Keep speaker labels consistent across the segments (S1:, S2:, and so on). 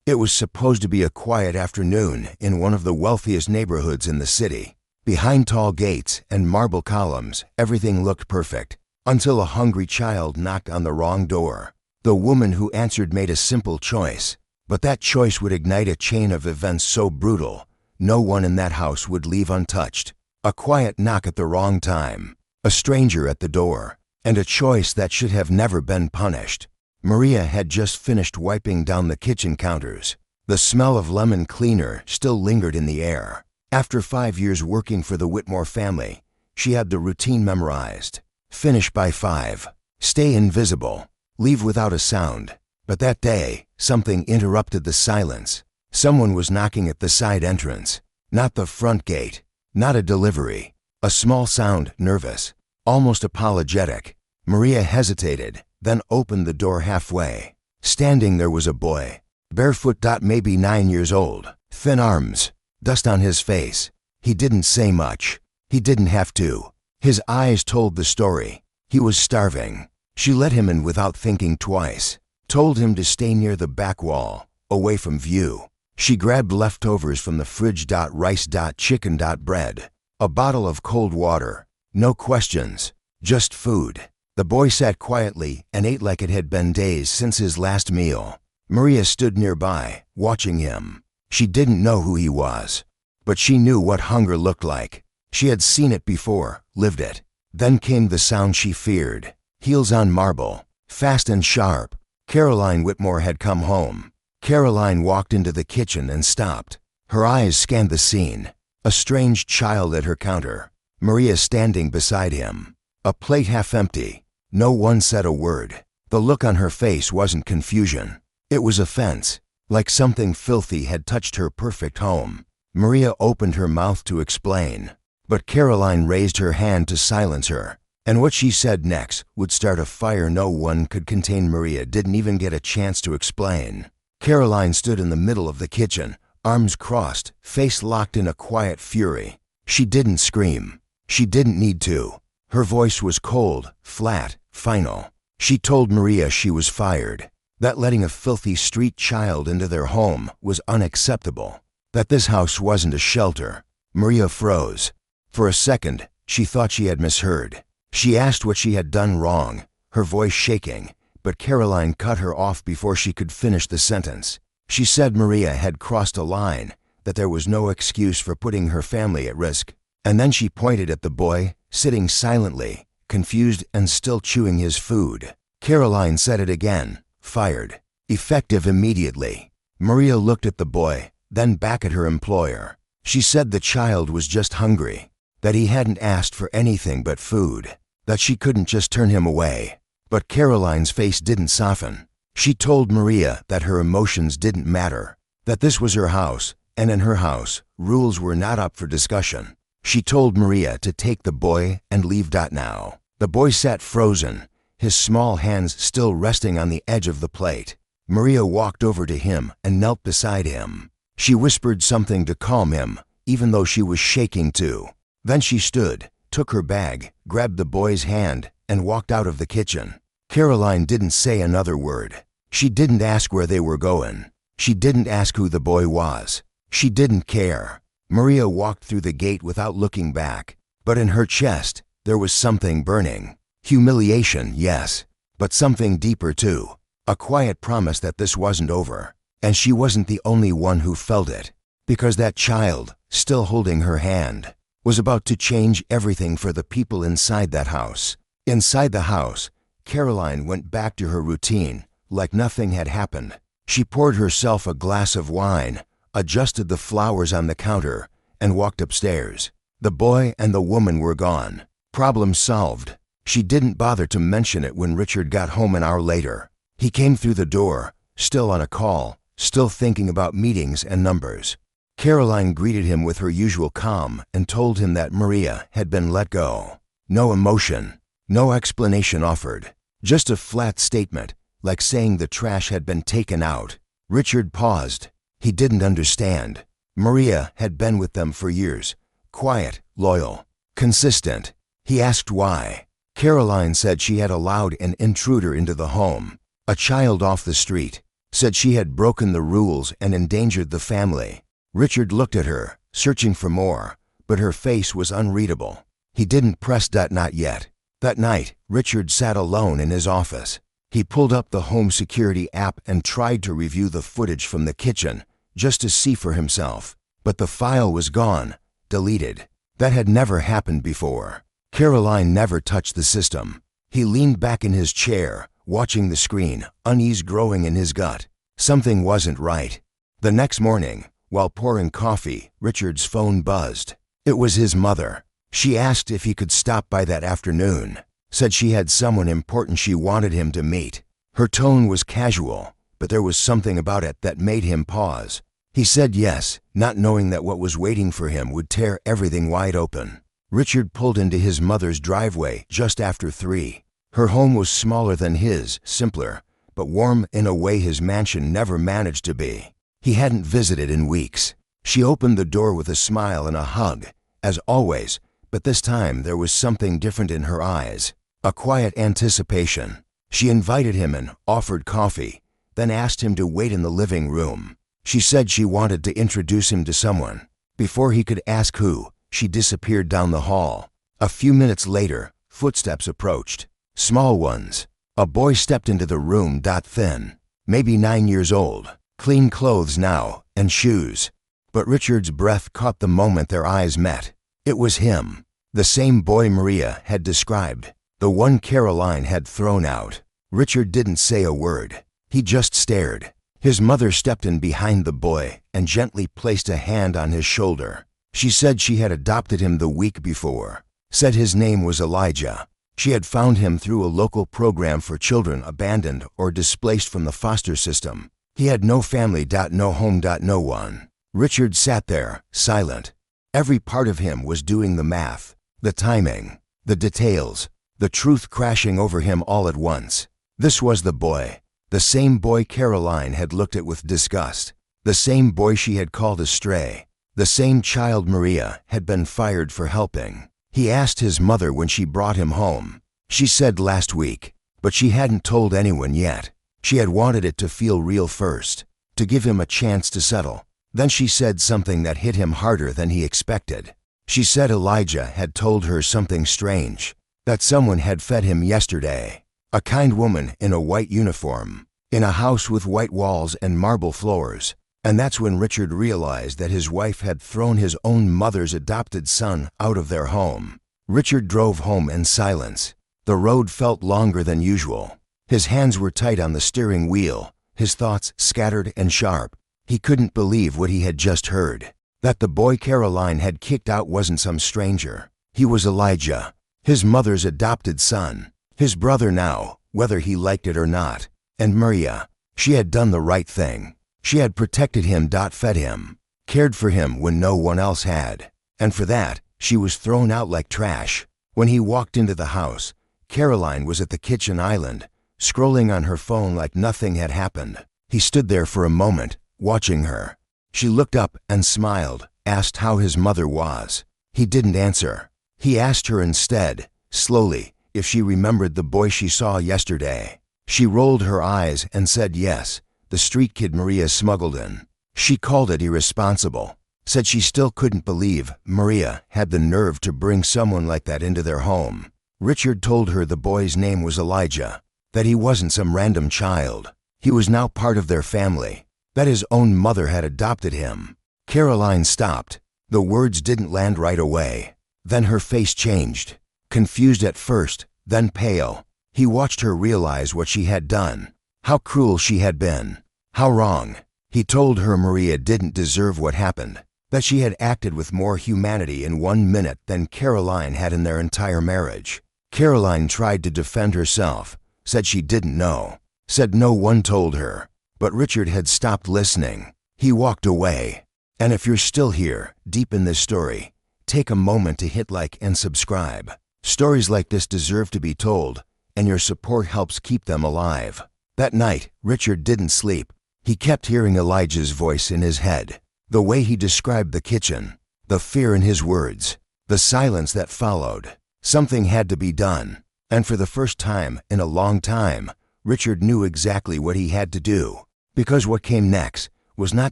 S1: It was supposed to be a quiet afternoon in one of the wealthiest neighborhoods in the city. Behind tall gates and marble columns, everything looked perfect, until a hungry child knocked on the wrong door. The woman who answered made a simple choice, but that choice would ignite a chain of events so brutal, no one in that house would leave untouched. A quiet knock at the wrong time, a stranger at the door, and a choice that should have never been punished. Maria had just finished wiping down the kitchen counters. The smell of lemon cleaner still lingered in the air. After 5 years working for the Whitmore family, she had the routine memorized. Finish by 5. Stay invisible. Leave without a sound. But that day, something interrupted the silence. Someone was knocking at the side entrance. Not the front gate. Not a delivery. A small sound, nervous, almost apologetic. Maria hesitated, then opened the door halfway. Standing there was a boy. Barefoot, maybe 9 years old. Thin arms. Dust on his face. He didn't say much. He didn't have to. His eyes told the story. He was starving. She let him in without thinking twice. Told him to stay near the back wall, away from view. She grabbed leftovers from the fridge. Rice. Chicken. Bread. A bottle of cold water. No questions. Just food. The boy sat quietly and ate like it had been days since his last meal. Maria stood nearby, watching him. She didn't know who he was, but she knew what hunger looked like. She had seen it before, lived it. Then came the sound she feared. Heels on marble, fast and sharp. Caroline Whitmore had come home. Caroline walked into the kitchen and stopped. Her eyes scanned the scene. A strange child at her counter. Maria standing beside him. A plate half empty. No one said a word. The look on her face wasn't confusion. It was offense, like something filthy had touched her perfect home. Maria opened her mouth to explain, but Caroline raised her hand to silence her. And what she said next would start a fire no one could contain. Maria didn't even get a chance to explain. Caroline stood in the middle of the kitchen, arms crossed, face locked in a quiet fury. She didn't scream. She didn't need to. Her voice was cold, flat, final. She told Maria she was fired, that letting a filthy street child into their home was unacceptable, that this house wasn't a shelter. Maria froze. For a second, she thought she had misheard. She asked what she had done wrong, her voice shaking, but Caroline cut her off before she could finish the sentence. She said Maria had crossed a line, that there was no excuse for putting her family at risk. And then she pointed at the boy, sitting silently, confused and still chewing his food. Caroline said it again, fired, effective immediately. Maria looked at the boy, then back at her employer. She said the child was just hungry, that he hadn't asked for anything but food, that she couldn't just turn him away. But Caroline's face didn't soften. She told Maria that her emotions didn't matter, that this was her house, and in her house, rules were not up for discussion. She told Maria to take the boy and leave. Now. The boy sat frozen, his small hands still resting on the edge of the plate. Maria walked over to him and knelt beside him. She whispered something to calm him, even though she was shaking too. Then she stood, took her bag, grabbed the boy's hand, and walked out of the kitchen. Caroline didn't say another word. She didn't ask where they were going. She didn't ask who the boy was. She didn't care. Maria walked through the gate without looking back, but in her chest, there was something burning. Humiliation, yes, but something deeper too. A quiet promise that this wasn't over, and she wasn't the only one who felt it, because that child, still holding her hand, was about to change everything for the people inside that house. Inside the house, Caroline went back to her routine, like nothing had happened. She poured herself a glass of wine, adjusted the flowers on the counter, and walked upstairs. The boy and the woman were gone. Problem solved. She didn't bother to mention it when Richard got home an hour later. He came through the door, still on a call, still thinking about meetings and numbers. Caroline greeted him with her usual calm and told him that Maria had been let go. No emotion, no explanation offered. Just a flat statement, like saying the trash had been taken out. Richard paused. He didn't understand. Maria had been with them for years, quiet, loyal, consistent. He asked why. Caroline said she had allowed an intruder into the home, a child off the street, said she had broken the rules and endangered the family. Richard looked at her, searching for more, but her face was unreadable. He didn't press not yet. That night, Richard sat alone in his office. He pulled up the home security app and tried to review the footage from the kitchen, just to see for himself. But the file was gone, deleted. That had never happened before. Caroline never touched the system. He leaned back in his chair, watching the screen, unease growing in his gut. Something wasn't right. The next morning, while pouring coffee, Richard's phone buzzed. It was his mother. She asked if he could stop by that afternoon, said she had someone important she wanted him to meet. Her tone was casual, but there was something about it that made him pause. He said yes, not knowing that what was waiting for him would tear everything wide open. Richard pulled into his mother's driveway just after 3. Her home was smaller than his, simpler, but warm in a way his mansion never managed to be. He hadn't visited in weeks. She opened the door with a smile and a hug, as always, but this time there was something different in her eyes, a quiet anticipation. She invited him and offered coffee, then asked him to wait in the living room. She said she wanted to introduce him to someone. Before he could ask who, she disappeared down the hall. A few minutes later, footsteps approached. Small ones. A boy stepped into the room. Thin, maybe 9 years old. Clean clothes now, and shoes. But Richard's breath caught the moment their eyes met. It was him. The same boy Maria had described. The one Caroline had thrown out. Richard didn't say a word. He just stared. His mother stepped in behind the boy and gently placed a hand on his shoulder. She said she had adopted him the week before. Said his name was Elijah. She had found him through a local program for children abandoned or displaced from the foster system. He had no family. No home. No one. Richard sat there, silent. Every part of him was doing the math, the timing, the details, the truth crashing over him all at once. This was the boy. The same boy Caroline had looked at with disgust. The same boy she had called a stray. The same child Maria had been fired for helping. He asked his mother when she brought him home. She said last week, but she hadn't told anyone yet. She had wanted it to feel real first, to give him a chance to settle. Then she said something that hit him harder than he expected. She said Elijah had told her something strange, that someone had fed him yesterday. A kind woman in a white uniform, in a house with white walls and marble floors. And that's when Richard realized that his wife had thrown his own mother's adopted son out of their home. Richard drove home in silence. The road felt longer than usual. His hands were tight on the steering wheel, his thoughts scattered and sharp. He couldn't believe what he had just heard. That the boy Caroline had kicked out wasn't some stranger. He was Elijah, his mother's adopted son. His brother now, whether he liked it or not. And Maria, she had done the right thing. She had protected him. Fed him, cared for him when no one else had. And for that, she was thrown out like trash. When he walked into the house, Caroline was at the kitchen island, scrolling on her phone like nothing had happened. He stood there for a moment, watching her. She looked up and smiled, asked how his mother was. He didn't answer. He asked her instead, slowly, if she remembered the boy she saw yesterday. She rolled her eyes and said yes, the street kid Maria smuggled in. She called it irresponsible, said she still couldn't believe Maria had the nerve to bring someone like that into their home. Richard told her the boy's name was Elijah, that he wasn't some random child. He was now part of their family, that his own mother had adopted him. Caroline stopped. The words didn't land right away. Then her face changed. Confused at first, then pale. He watched her realize what she had done, how cruel she had been, how wrong. He told her Maria didn't deserve what happened, that she had acted with more humanity in 1 minute than Caroline had in their entire marriage. Caroline tried to defend herself, said she didn't know, said no one told her. But Richard had stopped listening. He walked away. And if you're still here, deep in this story, take a moment to hit like and subscribe. Stories like this deserve to be told, and your support helps keep them alive. That night, Richard didn't sleep. He kept hearing Elijah's voice in his head, the way he described the kitchen, the fear in his words, the silence that followed. Something had to be done, and for the first time in a long time, Richard knew exactly what he had to do. Because what came next was not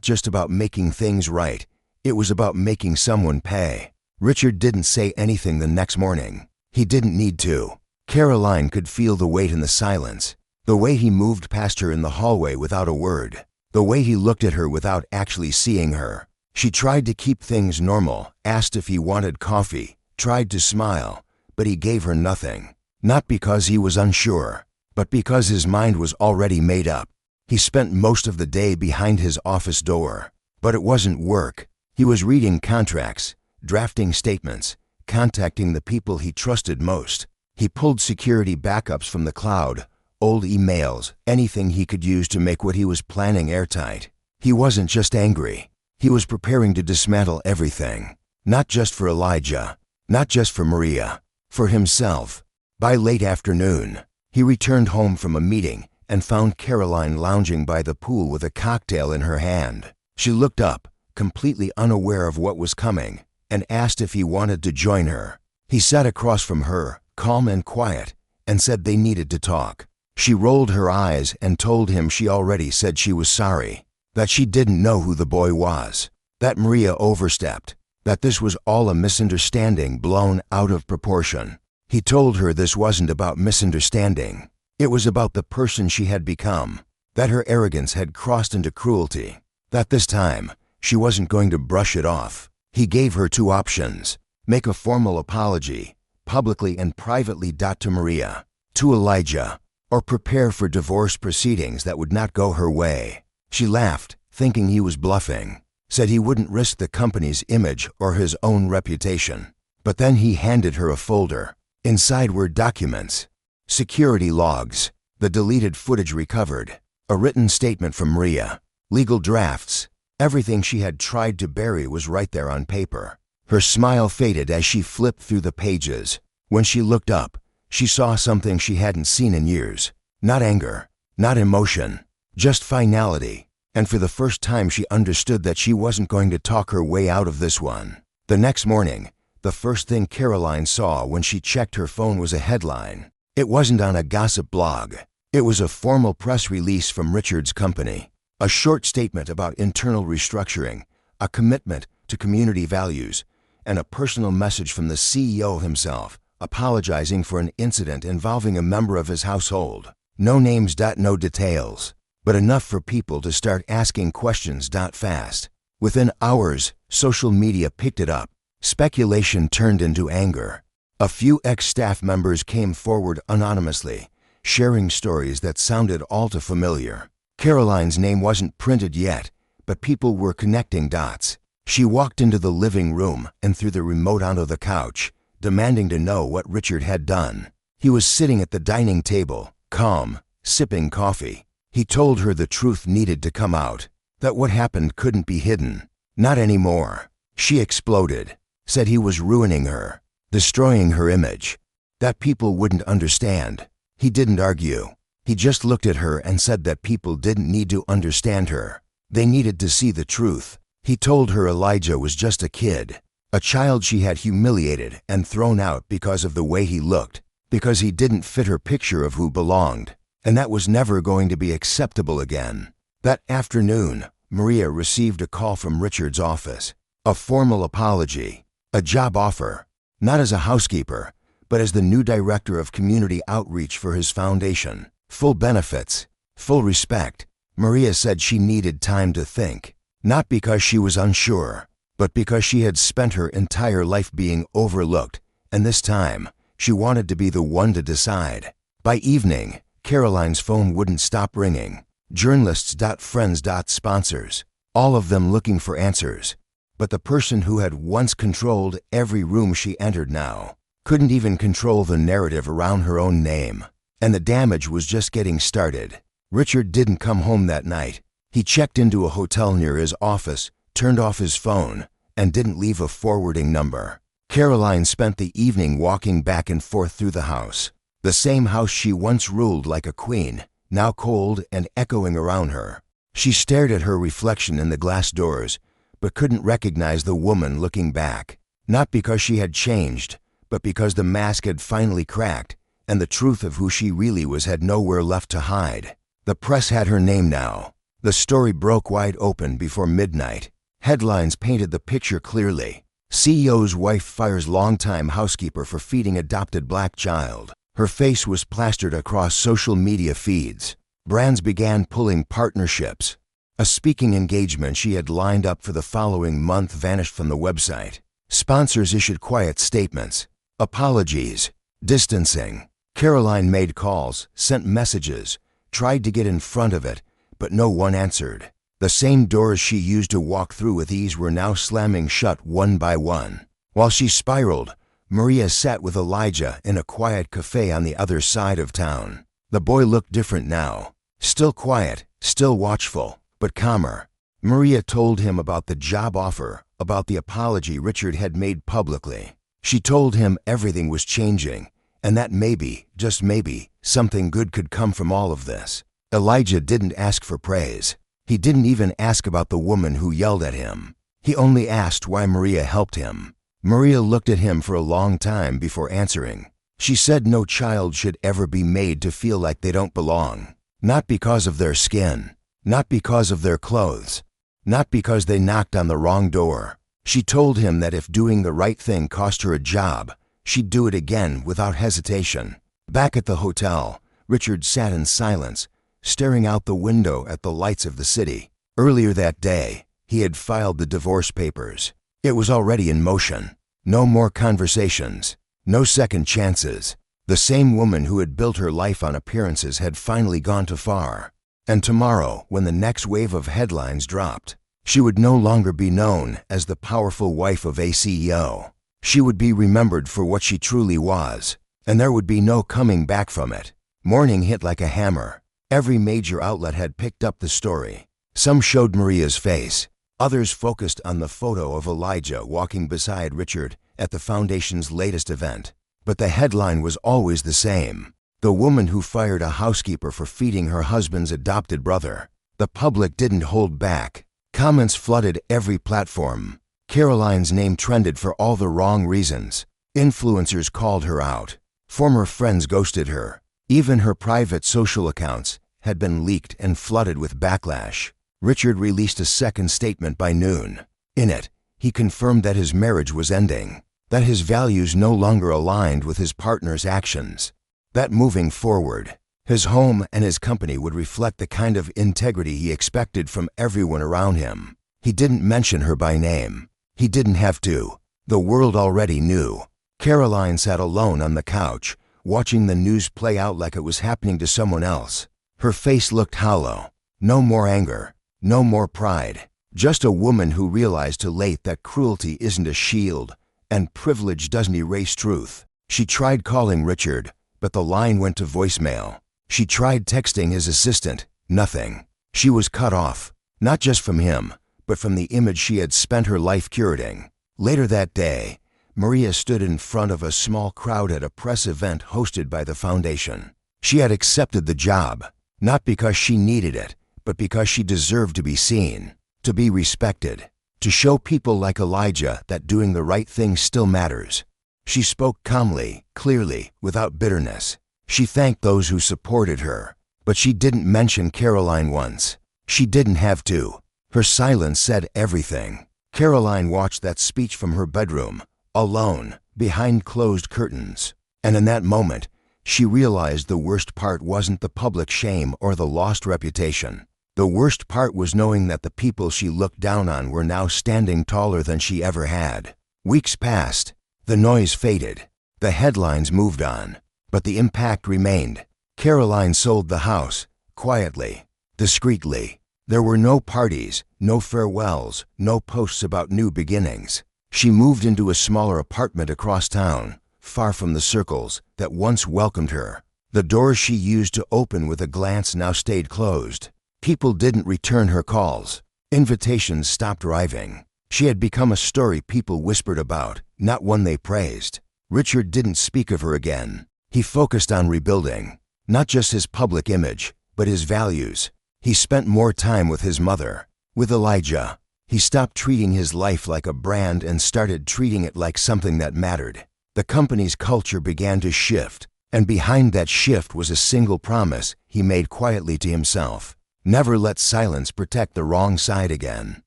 S1: just about making things right, it was about making someone pay. Richard didn't say anything the next morning. He didn't need to. Caroline could feel the weight in the silence, the way he moved past her in the hallway without a word, the way he looked at her without actually seeing her. She tried to keep things normal, asked if he wanted coffee, tried to smile, but he gave her nothing. Not because he was unsure, but because his mind was already made up. He spent most of the day behind his office door. But it wasn't work. He was reading contracts, drafting statements, contacting the people he trusted most. He pulled security backups from the cloud, old emails, anything he could use to make what he was planning airtight. He wasn't just angry. He was preparing to dismantle everything. Not just for Elijah, not just for Maria, for himself. By late afternoon, he returned home from a meeting and found Caroline lounging by the pool with a cocktail in her hand. She looked up, completely unaware of what was coming, and asked if he wanted to join her. He sat across from her, calm and quiet, and said they needed to talk. She rolled her eyes and told him she already said she was sorry, that she didn't know who the boy was, that Maria overstepped, that this was all a misunderstanding blown out of proportion. He told her this wasn't about misunderstanding. It was about the person she had become, that her arrogance had crossed into cruelty, that this time she wasn't going to brush it off. He gave her two options: make a formal apology, publicly and privately, to Maria, to Elijah, or prepare for divorce proceedings that would not go her way. She laughed, thinking he was bluffing, said he wouldn't risk the company's image or his own reputation. But then he handed her a folder. Inside were documents, security logs, the deleted footage recovered, a written statement from Maria, legal drafts. Everything she had tried to bury was right there on paper. Her smile faded as she flipped through the pages. When she looked up, she saw something she hadn't seen in years. Not anger, not emotion, just finality. And for the first time she understood that she wasn't going to talk her way out of this one. The next morning, the first thing Caroline saw when she checked her phone was a headline. It wasn't on a gossip blog. It was a formal press release from Richard's company. A short statement about internal restructuring, a commitment to community values, and a personal message from the CEO himself, apologizing for an incident involving a member of his household. No names, no details, but enough for people to start asking questions. Fast. Within hours, social media picked it up. Speculation turned into anger. A few ex-staff members came forward anonymously, sharing stories that sounded all too familiar. Caroline's name wasn't printed yet, but people were connecting dots. She walked into the living room and threw the remote onto the couch, demanding to know what Richard had done. He was sitting at the dining table, calm, sipping coffee. He told her the truth needed to come out, that what happened couldn't be hidden. Not anymore. She exploded, said he was ruining her, destroying her image, that people wouldn't understand. He didn't argue. He just looked at her and said that people didn't need to understand her. They needed to see the truth. He told her Elijah was just a kid, a child she had humiliated and thrown out because of the way he looked, because he didn't fit her picture of who belonged, and that was never going to be acceptable again. That afternoon, Maria received a call from Richard's office, a formal apology, a job offer, not as a housekeeper, but as the new director of community outreach for his foundation. Full benefits, full respect. Maria said she needed time to think, not because she was unsure, but because she had spent her entire life being overlooked, and this time, she wanted to be the one to decide. By evening, Caroline's phone wouldn't stop ringing. Journalists, friends, sponsors, all of them looking for answers. But the person who had once controlled every room she entered now couldn't even control the narrative around her own name. And the damage was just getting started. Richard didn't come home that night. He checked into a hotel near his office, turned off his phone, and didn't leave a forwarding number. Caroline spent the evening walking back and forth through the house. The same house she once ruled like a queen, now cold and echoing around her. She stared at her reflection in the glass doors, but couldn't recognize the woman looking back. Not because she had changed, but because the mask had finally cracked, and the truth of who she really was had nowhere left to hide. The press had her name now. The story broke wide open before midnight. Headlines painted the picture clearly. CEO's wife fires longtime housekeeper for feeding adopted black child. Her face was plastered across social media feeds. Brands began pulling partnerships. A speaking engagement she had lined up for the following month vanished from the website. Sponsors issued quiet statements. Apologies. Distancing. Caroline made calls, sent messages, tried to get in front of it, but no one answered. The same doors she used to walk through with ease were now slamming shut one by one. While she spiraled, Maria sat with Elijah in a quiet cafe on the other side of town. The boy looked different now. Still quiet, still watchful, but calmer. Maria told him about the job offer, about the apology Richard had made publicly. She told him everything was changing, and that maybe, just maybe, something good could come from all of this. Elijah didn't ask for praise. He didn't even ask about the woman who yelled at him. He only asked why Maria helped him. Maria looked at him for a long time before answering. She said no child should ever be made to feel like they don't belong. Not because of their skin, not because of their clothes, not because they knocked on the wrong door. She told him that if doing the right thing cost her a job, she'd do it again without hesitation. Back at the hotel, Richard sat in silence, staring out the window at the lights of the city. Earlier that day, he had filed the divorce papers. It was already in motion. No more conversations, no second chances. The same woman who had built her life on appearances had finally gone too far. And tomorrow, when the next wave of headlines dropped, she would no longer be known as the powerful wife of a CEO. She would be remembered for what she truly was, and there would be no coming back from it. Morning hit like a hammer. Every major outlet had picked up the story. Some showed Maria's face. Others focused on the photo of Elijah walking beside Richard at the foundation's latest event. But the headline was always the same. The woman who fired a housekeeper for feeding her husband's adopted brother. The public didn't hold back. Comments flooded every platform. Caroline's name trended for all the wrong reasons. Influencers called her out. Former friends ghosted her. Even her private social accounts had been leaked and flooded with backlash. Richard released a second statement by noon. In it, he confirmed that his marriage was ending, that his values no longer aligned with his partner's actions, that moving forward, his home and his company would reflect the kind of integrity he expected from everyone around him. He didn't mention her by name. He didn't have to. The world already knew. Caroline sat alone on the couch, watching the news play out like it was happening to someone else. Her face looked hollow. No more anger. No more pride. Just a woman who realized too late that cruelty isn't a shield, and privilege doesn't erase truth. She tried calling Richard, but the line went to voicemail. She tried texting his assistant. Nothing. She was cut off, not just from him, but from the image she had spent her life curating. Later that day, Maria stood in front of a small crowd at a press event hosted by the foundation. She had accepted the job, not because she needed it, but because she deserved to be seen, to be respected, to show people like Elijah that doing the right thing still matters. She spoke calmly, clearly, without bitterness. She thanked those who supported her, but she didn't mention Caroline once. She didn't have to. Her silence said everything. Caroline watched that speech from her bedroom, alone, behind closed curtains. And in that moment, she realized the worst part wasn't the public shame or the lost reputation. The worst part was knowing that the people she looked down on were now standing taller than she ever had. Weeks passed. The noise faded. The headlines moved on. But the impact remained. Caroline sold the house, quietly, discreetly. There were no parties, no farewells, no posts about new beginnings. She moved into a smaller apartment across town, far from the circles that once welcomed her. The doors she used to open with a glance now stayed closed. People didn't return her calls. Invitations stopped arriving. She had become a story people whispered about, not one they praised. Richard didn't speak of her again. He focused on rebuilding, not just his public image, but his values. He spent more time with his mother, with Elijah. He stopped treating his life like a brand and started treating it like something that mattered. The company's culture began to shift, and behind that shift was a single promise he made quietly to himself. Never let silence protect the wrong side again.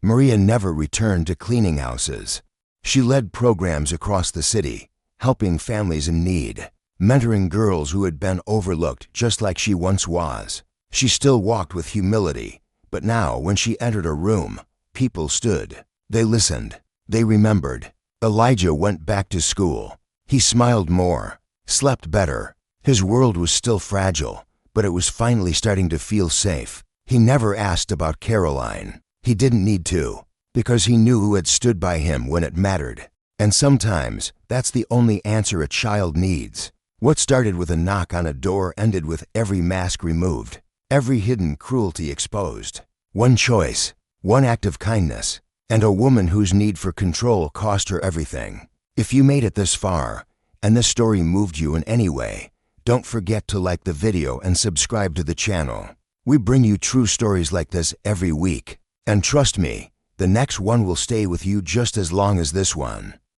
S1: Maria never returned to cleaning houses. She led programs across the city, helping families in need, mentoring girls who had been overlooked just like she once was. She still walked with humility, but now when she entered a room, people stood. They listened. They remembered. Elijah went back to school. He smiled more, slept better. His world was still fragile, but it was finally starting to feel safe. He never asked about Caroline. He didn't need to, because he knew who had stood by him when it mattered. And sometimes, that's the only answer a child needs. What started with a knock on a door ended with every mask removed, every hidden cruelty exposed. One choice, one act of kindness, and a woman whose need for control cost her everything. If you made it this far, and this story moved you in any way, don't forget to like the video and subscribe to the channel. We bring you true stories like this every week. And trust me, the next one will stay with you just as long as this one.